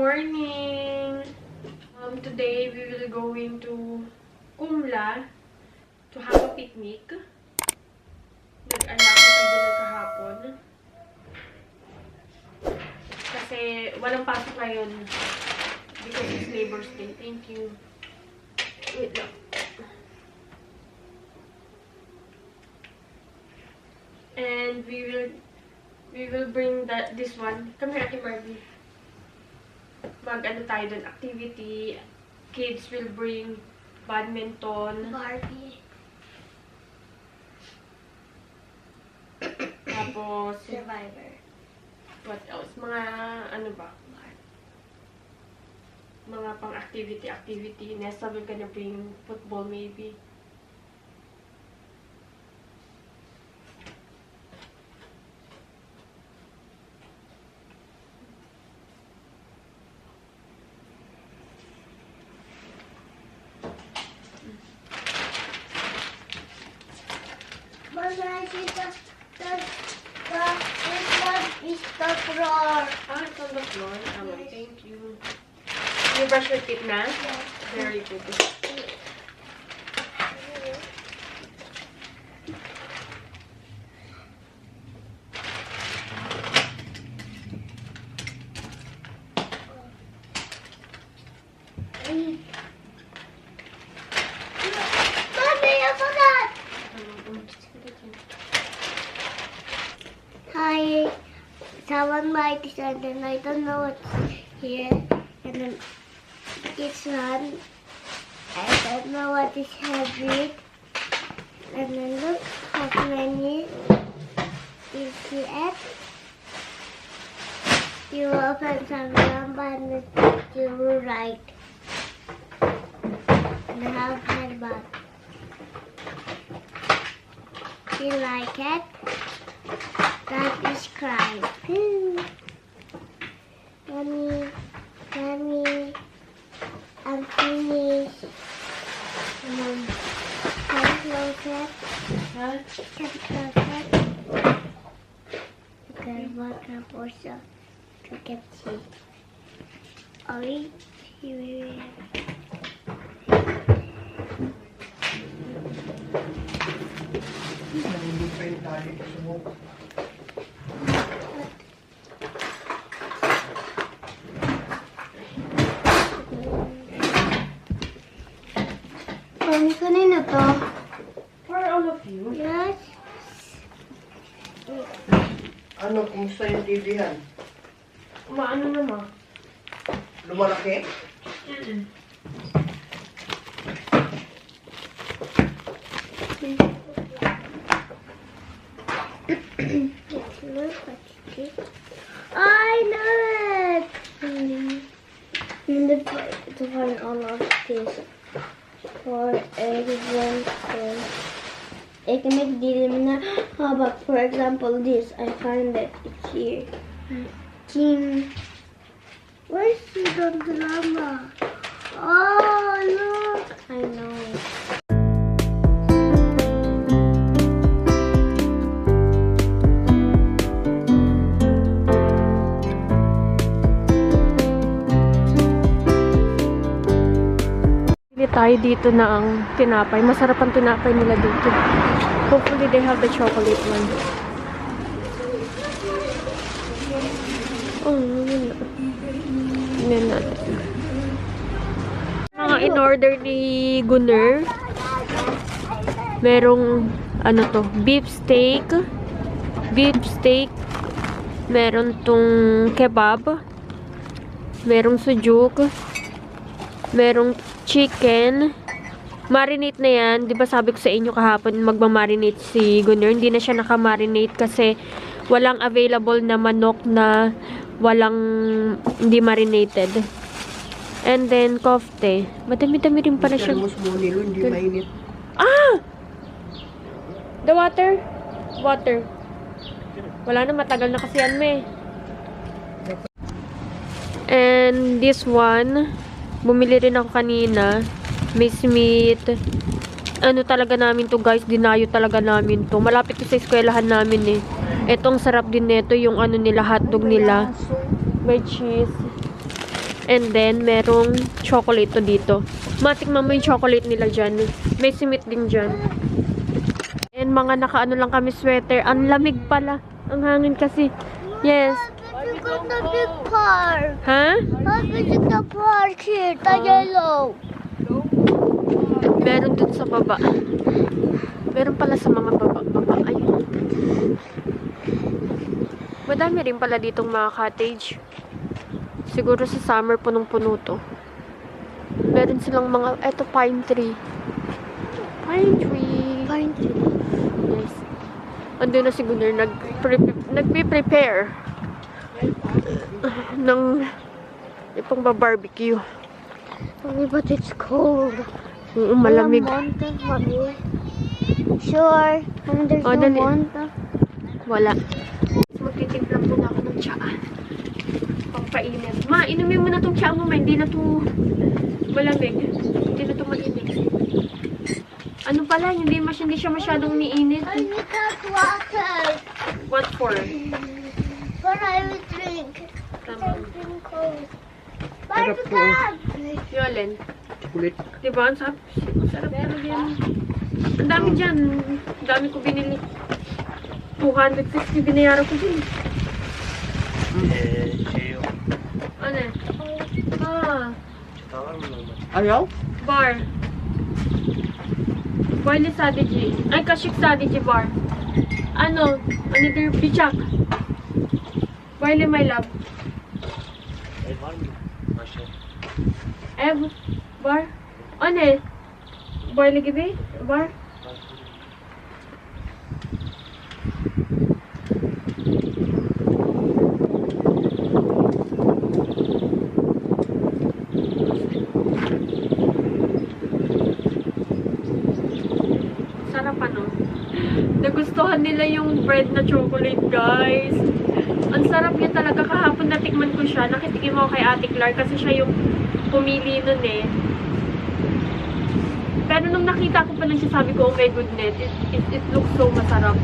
morning! Today we will going to Kumla to have a picnic. Nag-ala ako sa dinner kahapon. Kasi walang pasok ngayon. Because it's Labor's Day. Thank you. Wait lang. And we will bring this one. Come here, Ate Marvy. Mag-ano tayo dun, activity. Kids will bring badminton. Barbie. Tapos, Survivor. what else? Mga, ano ba? Mga pang-activity. Nessa will gonna bring football maybe. Mama, this one is the floor. Ah, it's on the floor. Okay, thank you. You brush your teeth na? Very good. Mommy, I forgot. Hi. Someone might and then I don't know what's here. And then it's one. I don't know what is heavy. And then look how many is it. You open some number and you write. And have headband. Do you like it? That is crying. Mommy, I'm finished. Can you close it? Huh? Can you close it? Because water also to get see. Wait. Mami, kanina to? For all of you. Yes. Ano, kumusta yung TV-han? Maano naman? Lumalaki? Let's look at it. I know it! And to find all of this for everyone. I can make the how about for example this? I find that it's here. King. Where's the drama? Oh look! I know. Bili tayo dito ng tinapay. Masarap ang tinapay nila dito. Hopefully they have the chocolate one. Oh, wala. Tingnan natin. Mga in-order ni Gunner. Merong, ano to, beef steak. Meron tong kebab. Merong sujuk. Merong chicken. Marinate na yan. Di ba sabi ko sa inyo kahapon, magmamarinate si Gunner. Hindi na siya nakamarinate kasi walang available na manok na walang hindi marinated. And then, kofte. Madami-dami rin pala siya. Termos mo nilo, hindi mainit. Ah! The water. Wala na, matagal na kasi yan, me. And this one, bumili rin ako kanina. Miss Meat. Ano talaga namin to guys, dinayo talaga namin to. Malapit to sa eskwelahan namin eh. Etong sarap din nito, yung ano nila, hotdog nila. May cheese. And then, merong chocolate to dito. Matikman mo yung chocolate nila dyan. May simit din dyan. And mga nakaano lang kami sweater. Ang lamig pala. Ang hangin kasi. Yes. Let's go to the big park. Ha? Let's visit the park here, the yellow. Meron dun sa baba. Meron pala sa mga baba. Ayun. Madami rin pala ditong mga cottage. Siguro sa summer punong-puno to. Meron silang mga, eto pine tree. Pine tree. Pine tree. Yes. Andun na si Gunnar, nagpe-prepare ng ipang barbecue. Mommy, but it's cold. Malamig. Monta, mommy. Sure. Mommy, there's Oh, no dali. monta. Wala. Magtitimpla muna ako ng tsaa. Pampainit. Ma, inumin mo na tong tsaa mo, ma. Hindi na to malamig. Hindi na to mainit. Ano pala, hindi siya masyadong niinit. I need that water. What for? But I will drink. Tama. Something cold. Sarap Bye, po. Dad. Yolen. Chocolate. Diba? Ang sarap. Sarap talaga yan. Ang dami dyan. Ang dami ko binili. 250 binayaran ko din. Ano? Ayaw? Bar. Boily Sadiji. Ay, Kashik Sadiji bar. Ano? Another bichak. Boily my love. Ev. Bar. Ano? Boily gibi? Bar. Sarap ano. Nagustuhan nila yung bread na chocolate, guys. Ang sarap niya talaga. Kahapon natikman ko siya. Nakitikim ako kay Ate Clark kasi siya yung pumili nun eh. Pero nung nakita ko pa lang siya, sabi ko, oh my goodness, it looks so masarap.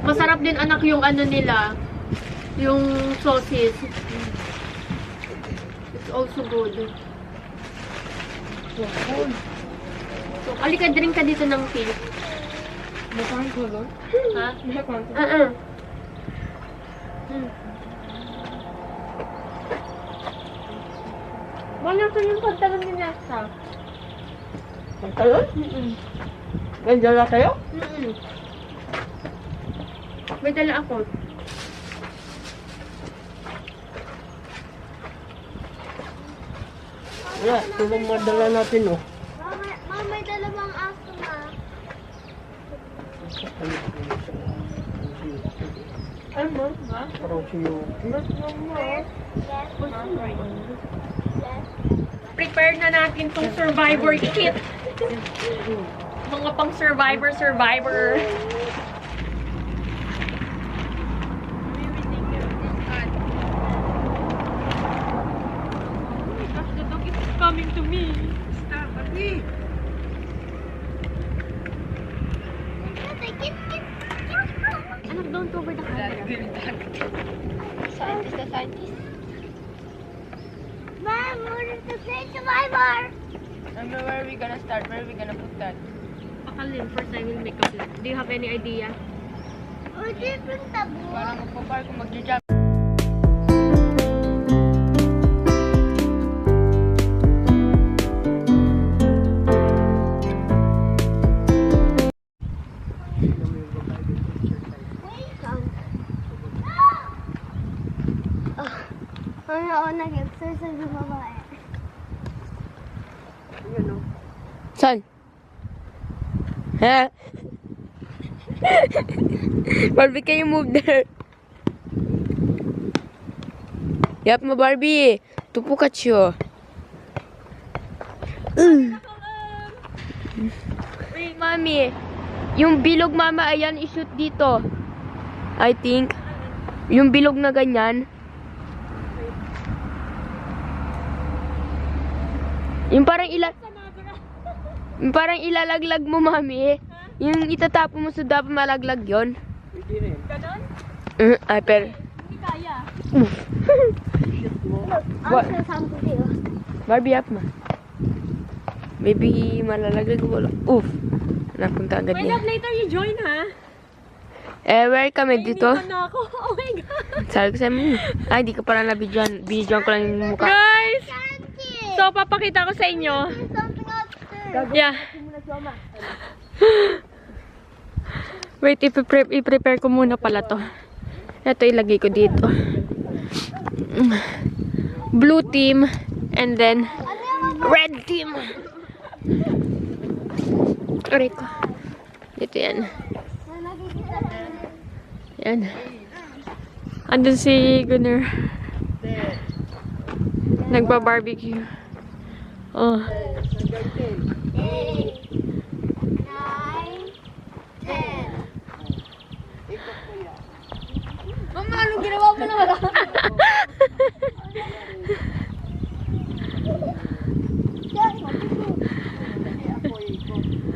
Masarap din anak yung ano nila, yung sausage. It's also good. So, alika, drink ka dito ng tea. Ha? Wala ko yung pantalon ni Nasa. Pantalon? May dala kayo? May dala ako. Wala, tulong madala natin oh. Mama, may dalawang aso na. Ano? Ha? Parang siyo. Prepare na natin tong survivor kit. Mga pang survivor. The dog is coming to me. Stop, Ati. Anak, don't cover the camera. Scientist. Mom, we're the great survivor. Where are we gonna start? Where are we gonna put that? Pakalin, first I will make a plan. Do you have any idea? We're different tabo. Parang magpapar kung mag-jump. Ano, nag-exercise yung babae. Yun o. Saan? Ha? Barbie, can you move there? Yap mo, Barbie. To Pikachu. Wait, mami. Yung bilog, mama, ayan, ishoot dito. I think. Yung bilog na ganyan. Yung parang ilalaglag mo, mami. Yung itatapo mo sa dapat malaglag yon. Hindi rin. Ay, pero... Ang sasampo sa'yo. Barbie up ma. Maybe malalaglag ko wala. Oof. Napunta agad My niya. love, later you join, ha? Where kami dito? Ano ako? Oh my God. Sabi ko sa mo. Ay, di ka pala na-videoan. Videoan ko lang yung mukha. Guys! Candy! So, papakita ko sa inyo. Something upstairs. Yeah. Wait, i-prepare ko muna pala to. Ito ilagay ko dito. Blue team and then red team. Aray ko. Dito yan. Yan. Andun si Gunner. Nagba-barbecue. Oh. 8, 9, 10. Mama, anong ginawa mo na wala?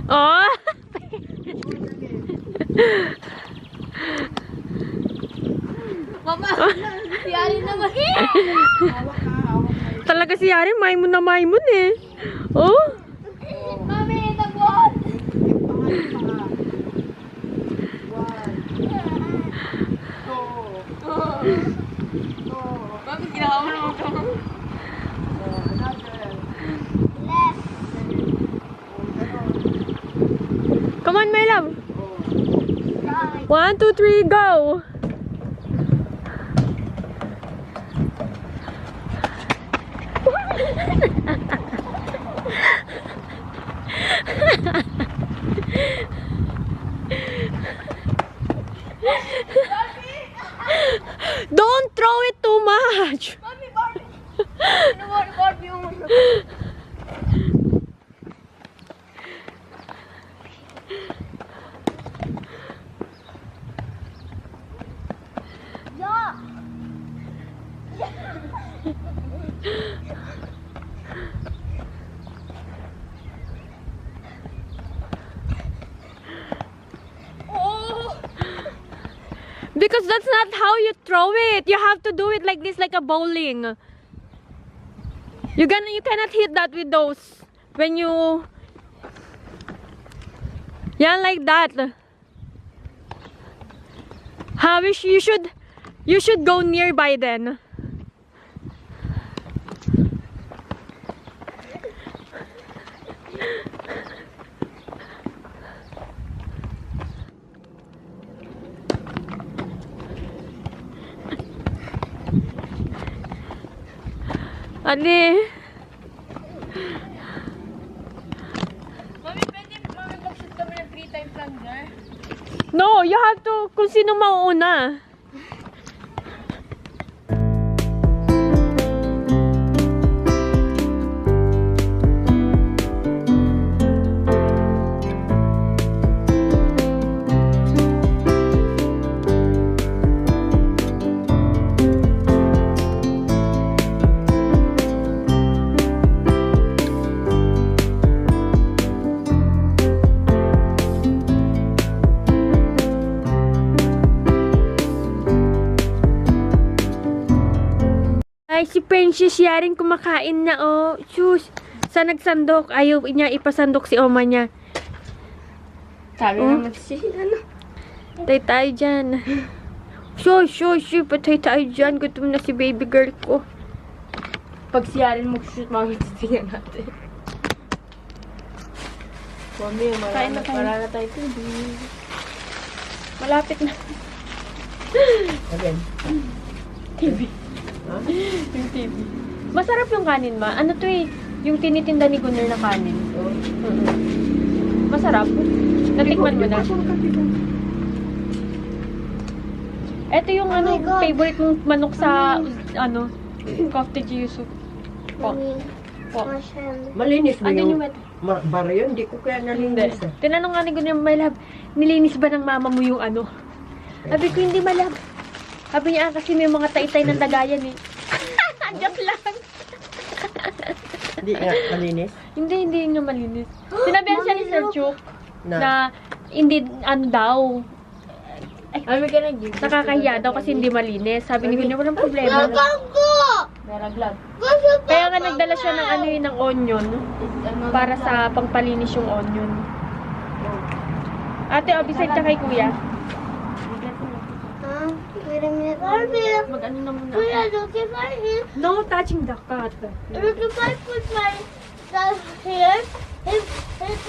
Oh! Mama, siyari naman. Talaga si Yari, maimun na maimun eh. Oh! Mami, the ball! Mami, ginawa mo naman ito. Left. Come on, my love. Right. 1, 2, 3, go! Don't throw it too much. Mami, Barbie. Ano mo, Barbie yung... Yeah. Because that's not how you throw it. You have to do it like this, like a bowling. You cannot hit that with those. When you... Yeah, like that. How you should go nearby then. Ali. Mami, pwede mag-shoot kami ng 3 times lang dyan. No, you have to kung sino mauuna. Ay, si Princess Yaring kumakain na, oh. Sus. Sa nagsandok, ayaw niya ipasandok si oma niya. Sabi Oh. naman si, ano? Patay tayo dyan. Sus. Patay tayo dyan. Gutom na si baby girl ko. Pag siyarin mag-shoot, mami, titingnan natin. Mami, Kain na tayo. marala tayo tubig. Malapit na. Again. TV. Ha? Yung TV. Masarap yung kanin, ma. Ano to eh? Yung tinitinda ni Gunner na kanin. Masarap. Natikman mo na. Ito yung ano, my God. favorite mong manok sa ano, cottage yusu. Po. Mami, Opo. Wash hand. Malinis mo Andyan yung yung mat. bar yun. Hindi ko kaya nalinis. Hindi. Tinanong nga ni Gunya, my love, nilinis ba ng mama mo yung ano? Sabi ko, hindi, my love. Sabi niya, kasi may mga tay-tay ng dagayan eh. Joke lang. Hindi nga malinis. Hindi nga malinis. Sinabihan siya ni Sir Chuk Na, na hindi, ano daw, Are we gonna give nakakahiya daw kasi hindi malinis. Sabi ni Gunya, walang problema. Naraglag. Kaya nga nagdala siya ng ano yun, ng onion. Para sa pangpalinis yung onion. Ate, beside ka kay kuya. Wait a minute. Barbie, Mag-ano na muna. Kuya, look if I eat. No touching the cat. Look if I put my stuff here. It's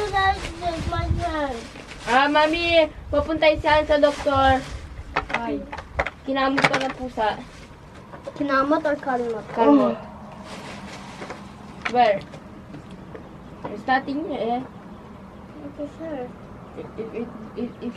not my hand. Mami, papuntay siya sa doktor. Ay. Kinamot ka ng pusa. Kinamot or kalimot? Kalmot. Where? There's nothing eh. Okay, sure. If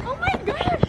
Oh my gosh!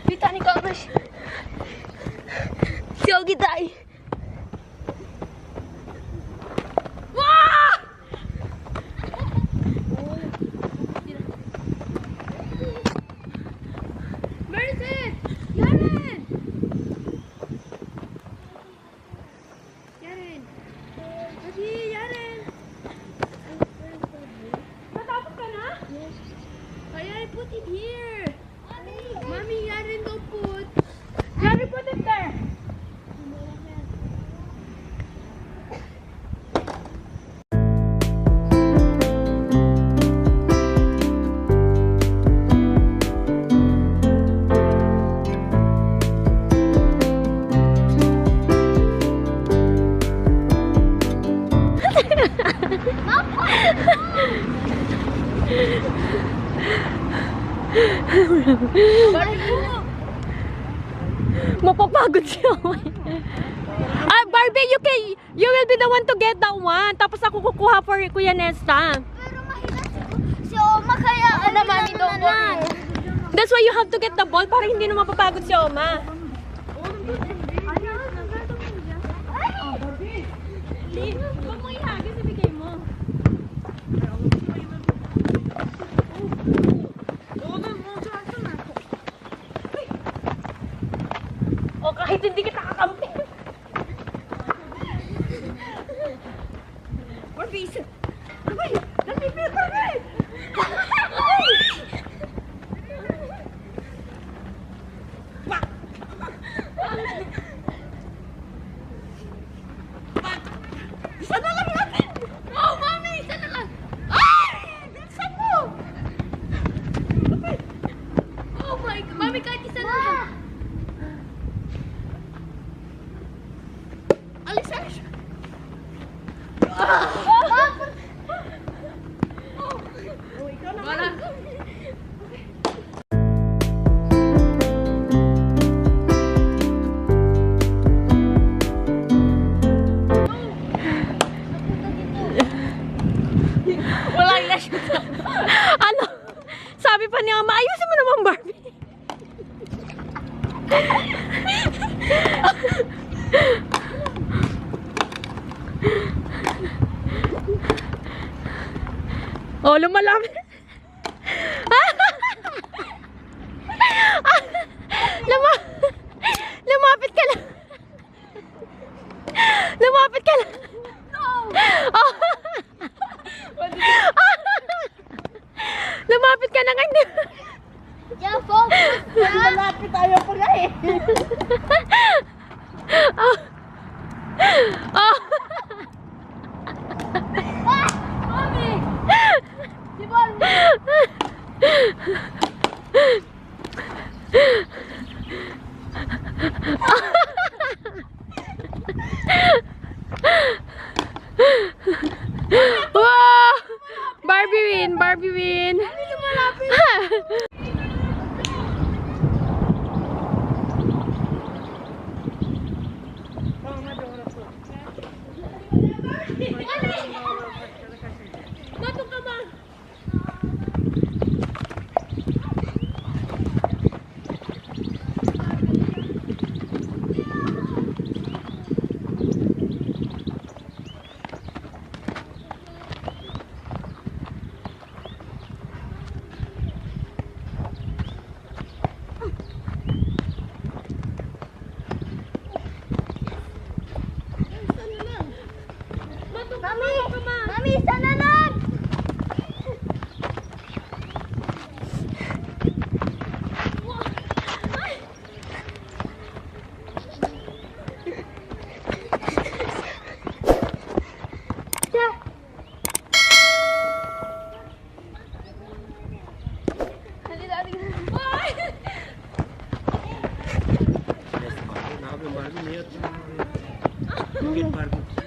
Kita ni Kak Bash. Sial kita eh. Wah! Where is it? Yaren! Yaren! Baby, Yaren! Natapos ka na? Yes. Kaya I put it here. Mommy, Yaren, go put. Yaren, put it there. Mapapagod siya. Barbie, you will be the one to get that one. Tapos ako kukuha for Kuya Nesta. Pero mahina si Oma kaya ano Mami, don't worry. That's why you have to get the ball para hindi na mapapagod si Oma. Huwag mo ihagis, ibigay mo. O kahit hindi kita kakampi. Barbie, Barbie, nandipil, Barbie! Isa na lang natin! Oh, mami! Isa na lang! Ay! Bilisan mo! Oh my God! Mami, kahit isa na lang! Alis, alis! Wala. Walang lasyon. Ano? Sabi pa niya, maayusin mo naman, Barbie. Oh, lumalapit. Lumapit ka lang. Lumapit ka lang. Oh. Lumapit ka na kanya. Yeah, focus. Malapit tayo pala eh. Oh. Oh. Mommy! Di ba? Wow! Barbie win! Barbie win! Mami, sana lang! Barbie niya. Barbie.